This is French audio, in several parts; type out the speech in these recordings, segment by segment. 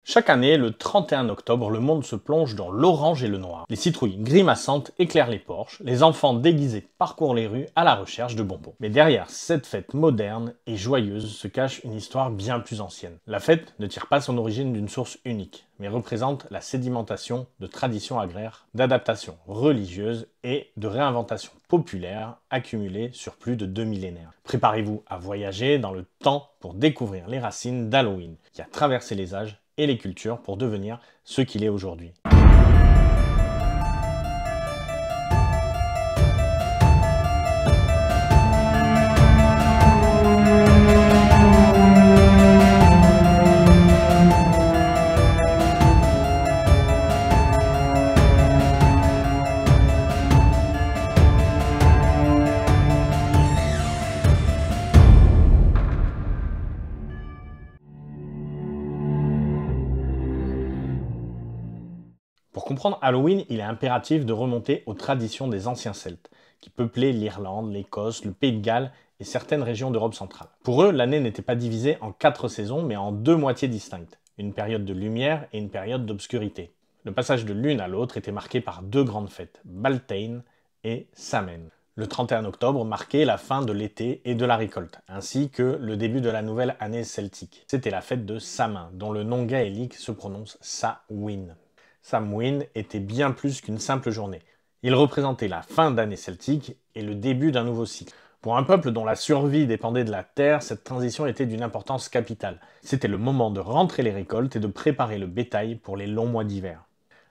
Chaque année, le 31 octobre, le monde se plonge dans l'orange et le noir. Les citrouilles grimaçantes éclairent les porches, les enfants déguisés parcourent les rues à la recherche de bonbons. Mais derrière cette fête moderne et joyeuse se cache une histoire bien plus ancienne. La fête ne tire pas son origine d'une source unique, mais représente la sédimentation de traditions agraires, d'adaptations religieuses et de réinventations populaires accumulées sur plus de 2 millénaires. Préparez-vous à voyager dans le temps pour découvrir les racines d'Halloween, qui a traversé les âges et les cultures pour devenir ce qu'il est aujourd'hui. Pour comprendre Halloween, il est impératif de remonter aux traditions des anciens Celtes, qui peuplaient l'Irlande, l'Écosse, le Pays de Galles et certaines régions d'Europe centrale. Pour eux, l'année n'était pas divisée en 4 saisons, mais en 2 moitiés distinctes, une période de lumière et une période d'obscurité. Le passage de l'une à l'autre était marqué par 2 grandes fêtes, Beltane et Samhain. Le 31 octobre marquait la fin de l'été et de la récolte, ainsi que le début de la nouvelle année celtique. C'était la fête de Samhain, dont le nom gaélique se prononce Samhain. Samhain était bien plus qu'une simple journée. Il représentait la fin d'année celtique et le début d'un nouveau cycle. Pour un peuple dont la survie dépendait de la terre, cette transition était d'une importance capitale. C'était le moment de rentrer les récoltes et de préparer le bétail pour les longs mois d'hiver.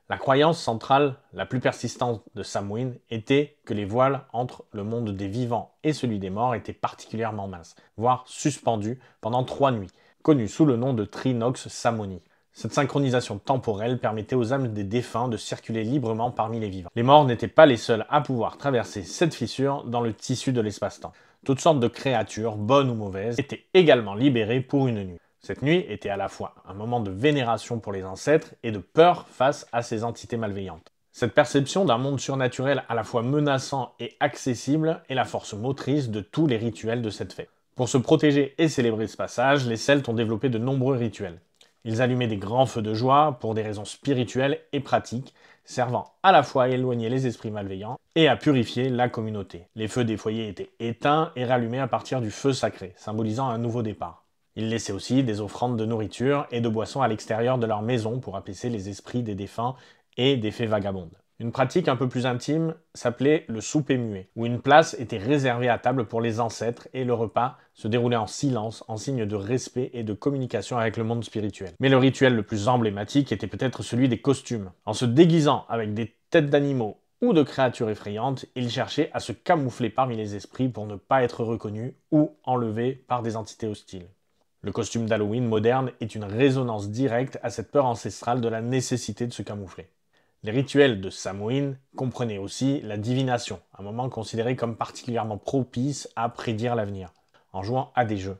La croyance centrale, la plus persistante de Samhain, était que les voiles entre le monde des vivants et celui des morts étaient particulièrement minces, voire suspendus pendant 3 nuits, connues sous le nom de Trinox Samhaini. Cette synchronisation temporelle permettait aux âmes des défunts de circuler librement parmi les vivants. Les morts n'étaient pas les seuls à pouvoir traverser cette fissure dans le tissu de l'espace-temps. Toutes sortes de créatures, bonnes ou mauvaises, étaient également libérées pour une nuit. Cette nuit était à la fois un moment de vénération pour les ancêtres et de peur face à ces entités malveillantes. Cette perception d'un monde surnaturel à la fois menaçant et accessible est la force motrice de tous les rituels de cette fête. Pour se protéger et célébrer ce passage, les Celtes ont développé de nombreux rituels. Ils allumaient des grands feux de joie pour des raisons spirituelles et pratiques, servant à la fois à éloigner les esprits malveillants et à purifier la communauté. Les feux des foyers étaient éteints et rallumés à partir du feu sacré, symbolisant un nouveau départ. Ils laissaient aussi des offrandes de nourriture et de boissons à l'extérieur de leur maison pour apaiser les esprits des défunts et des fées vagabondes. Une pratique un peu plus intime s'appelait le souper muet, où une place était réservée à table pour les ancêtres et le repas se déroulait en silence, en signe de respect et de communication avec le monde spirituel. Mais le rituel le plus emblématique était peut-être celui des costumes. En se déguisant avec des têtes d'animaux ou de créatures effrayantes, ils cherchaient à se camoufler parmi les esprits pour ne pas être reconnus ou enlevés par des entités hostiles. Le costume d'Halloween moderne est une résonance directe à cette peur ancestrale de la nécessité de se camoufler. Les rituels de Samhain comprenaient aussi la divination, un moment considéré comme particulièrement propice à prédire l'avenir, en jouant à des jeux.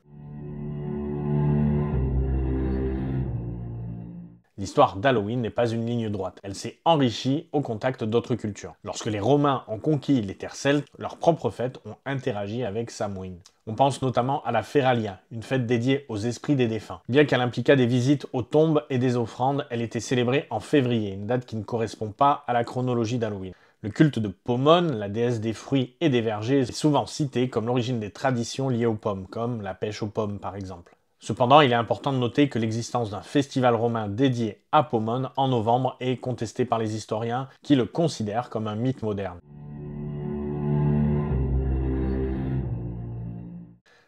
L'histoire d'Halloween n'est pas une ligne droite, elle s'est enrichie au contact d'autres cultures. Lorsque les Romains ont conquis les terres celtes, leurs propres fêtes ont interagi avec Samhain. On pense notamment à la Feralia, une fête dédiée aux esprits des défunts. Bien qu'elle impliquât des visites aux tombes et des offrandes, elle était célébrée en février, une date qui ne correspond pas à la chronologie d'Halloween. Le culte de Pomone, la déesse des fruits et des vergers, est souvent cité comme l'origine des traditions liées aux pommes, comme la pêche aux pommes par exemple. Cependant, il est important de noter que l'existence d'un festival romain dédié à Pomone en novembre est contestée par les historiens qui le considèrent comme un mythe moderne.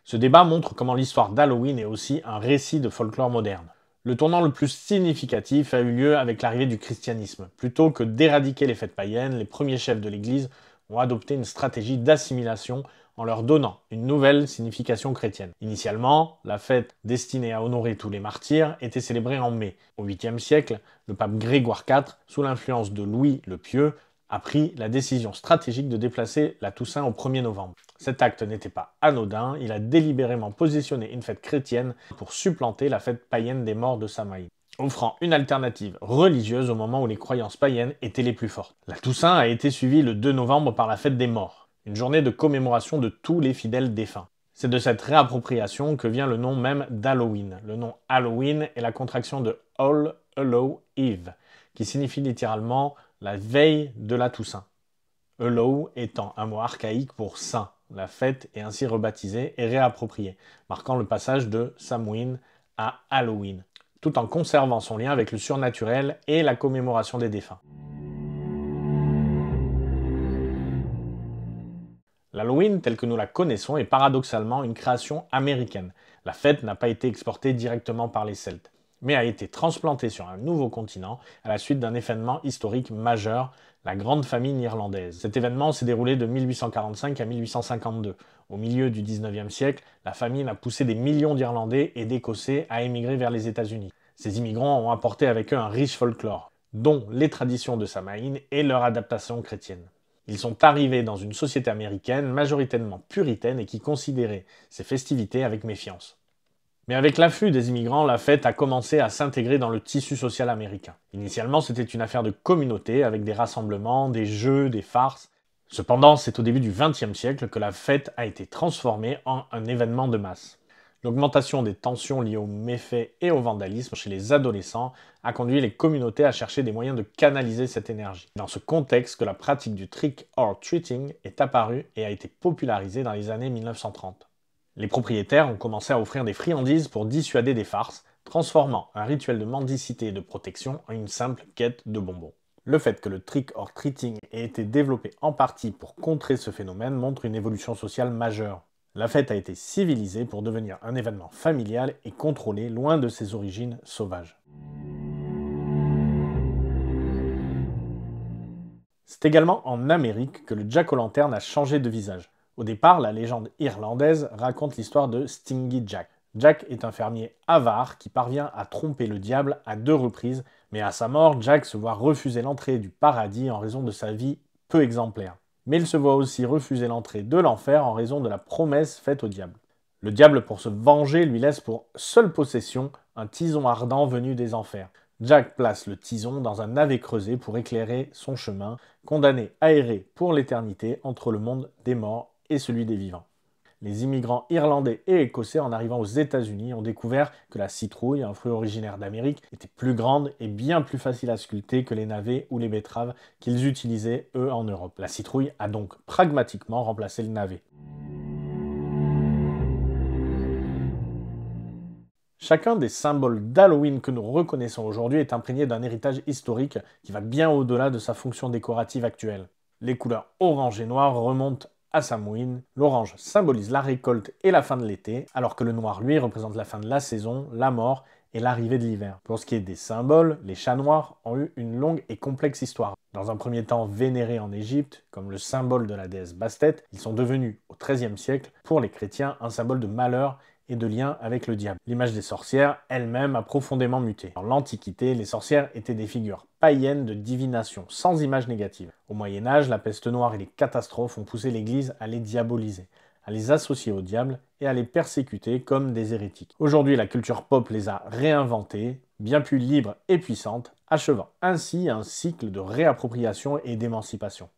Ce débat montre comment l'histoire d'Halloween est aussi un récit de folklore moderne. Le tournant le plus significatif a eu lieu avec l'arrivée du christianisme. Plutôt que d'éradiquer les fêtes païennes, les premiers chefs de l'Église ont adopté une stratégie d'assimilation en leur donnant une nouvelle signification chrétienne. Initialement, la fête destinée à honorer tous les martyrs était célébrée en mai. Au 8e siècle, le pape Grégoire IV, sous l'influence de Louis le Pieux, a pris la décision stratégique de déplacer la Toussaint au 1er novembre. Cet acte n'était pas anodin, il a délibérément positionné une fête chrétienne pour supplanter la fête païenne des morts de Samhain, offrant une alternative religieuse au moment où les croyances païennes étaient les plus fortes. La Toussaint a été suivie le 2 novembre par la fête des morts, une journée de commémoration de tous les fidèles défunts. C'est de cette réappropriation que vient le nom même d'Halloween. Le nom Halloween est la contraction de All Hallow Eve, qui signifie littéralement la veille de la Toussaint. Hallow étant un mot archaïque pour saint. La fête est ainsi rebaptisée et réappropriée, marquant le passage de Samhain à Halloween, tout en conservant son lien avec le surnaturel et la commémoration des défunts. L'Halloween, tel que nous la connaissons, est paradoxalement une création américaine. La fête n'a pas été exportée directement par les Celtes, mais a été transplantée sur un nouveau continent à la suite d'un événement historique majeur, la Grande Famine irlandaise. Cet événement s'est déroulé de 1845 à 1852. Au milieu du 19e siècle, la famine a poussé des millions d'Irlandais et d'Écossais à émigrer vers les États-Unis. Ces immigrants ont apporté avec eux un riche folklore, dont les traditions de Samhain et leur adaptation chrétienne. Ils sont arrivés dans une société américaine majoritairement puritaine et qui considérait ces festivités avec méfiance. Mais avec l'afflux des immigrants, la fête a commencé à s'intégrer dans le tissu social américain. Initialement, c'était une affaire de communauté avec des rassemblements, des jeux, des farces. Cependant, c'est au début du XXe siècle que la fête a été transformée en un événement de masse. L'augmentation des tensions liées aux méfaits et au vandalisme chez les adolescents a conduit les communautés à chercher des moyens de canaliser cette énergie. Dans ce contexte que la pratique du trick or treating est apparue et a été popularisée dans les années 1930. Les propriétaires ont commencé à offrir des friandises pour dissuader des farces, transformant un rituel de mendicité et de protection en une simple quête de bonbons. Le fait que le trick or treating ait été développé en partie pour contrer ce phénomène montre une évolution sociale majeure. La fête a été civilisée pour devenir un événement familial et contrôlé loin de ses origines sauvages. C'est également en Amérique que le Jack-o'-lantern a changé de visage. Au départ, la légende irlandaise raconte l'histoire de Stingy Jack. Jack est un fermier avare qui parvient à tromper le diable à 2 reprises, mais à sa mort, Jack se voit refuser l'entrée du paradis en raison de sa vie peu exemplaire. Mais il se voit aussi refuser l'entrée de l'enfer en raison de la promesse faite au diable. Le diable, pour se venger, lui laisse pour seule possession un tison ardent venu des enfers. Jack place le tison dans un navet creusé pour éclairer son chemin, condamné à errer pour l'éternité entre le monde des morts et celui des vivants. Les immigrants irlandais et écossais en arrivant aux États-Unis ont découvert que la citrouille, un fruit originaire d'Amérique, était plus grande et bien plus facile à sculpter que les navets ou les betteraves qu'ils utilisaient eux en Europe. La citrouille a donc pragmatiquement remplacé le navet. Chacun des symboles d'Halloween que nous reconnaissons aujourd'hui est imprégné d'un héritage historique qui va bien au-delà de sa fonction décorative actuelle. Les couleurs orange et noir remontent à Samhain. L'orange symbolise la récolte et la fin de l'été, alors que le noir, lui, représente la fin de la saison, la mort et l'arrivée de l'hiver. Pour ce qui est des symboles, les chats noirs ont eu une longue et complexe histoire. Dans un premier temps vénérés en Égypte, comme le symbole de la déesse Bastet, ils sont devenus, au XIIIe siècle, pour les chrétiens, un symbole de malheur et de lien avec le diable. L'image des sorcières elle-même a profondément muté. Dans l'Antiquité, les sorcières étaient des figures païennes de divination, sans image négative. Au Moyen-Âge, la peste noire et les catastrophes ont poussé l'Église à les diaboliser, à les associer au diable et à les persécuter comme des hérétiques. Aujourd'hui, la culture pop les a réinventées, bien plus libres et puissantes, achevant ainsi un cycle de réappropriation et d'émancipation.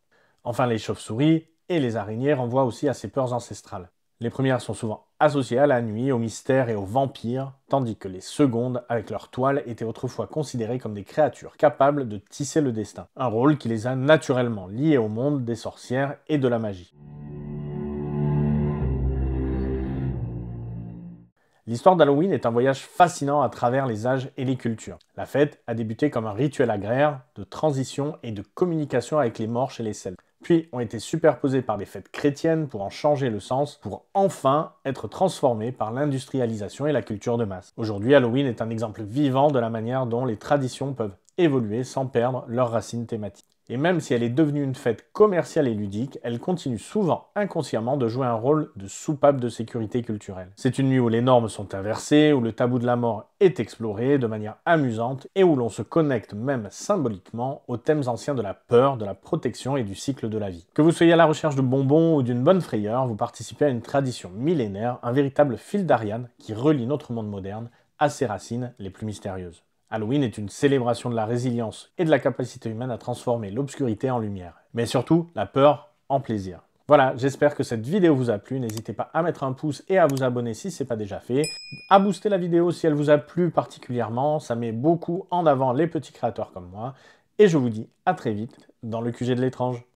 Enfin, les chauves-souris et les araignées renvoient aussi à ces peurs ancestrales. Les premières sont souvent associées à la nuit, au mystère et aux vampires, tandis que les secondes, avec leur toile, étaient autrefois considérées comme des créatures capables de tisser le destin, un rôle qui les a naturellement liées au monde des sorcières et de la magie. L'histoire d'Halloween est un voyage fascinant à travers les âges et les cultures. La fête a débuté comme un rituel agraire, de transition et de communication avec les morts chez les Celtes, puis ont été superposées par des fêtes chrétiennes pour en changer le sens, pour enfin être transformées par l'industrialisation et la culture de masse. Aujourd'hui, Halloween est un exemple vivant de la manière dont les traditions peuvent évoluer sans perdre leurs racines thématiques. Et même si elle est devenue une fête commerciale et ludique, elle continue souvent inconsciemment de jouer un rôle de soupape de sécurité culturelle. C'est une nuit où les normes sont inversées, où le tabou de la mort est exploré de manière amusante et où l'on se connecte même symboliquement aux thèmes anciens de la peur, de la protection et du cycle de la vie. Que vous soyez à la recherche de bonbons ou d'une bonne frayeur, vous participez à une tradition millénaire, un véritable fil d'Ariane qui relie notre monde moderne à ses racines les plus mystérieuses. Halloween est une célébration de la résilience et de la capacité humaine à transformer l'obscurité en lumière, mais surtout la peur en plaisir. Voilà, j'espère que cette vidéo vous a plu. N'hésitez pas à mettre un pouce et à vous abonner si ce n'est pas déjà fait. À booster la vidéo si elle vous a plu particulièrement. Ça met beaucoup en avant les petits créateurs comme moi. Et je vous dis à très vite dans le QG de l'étrange.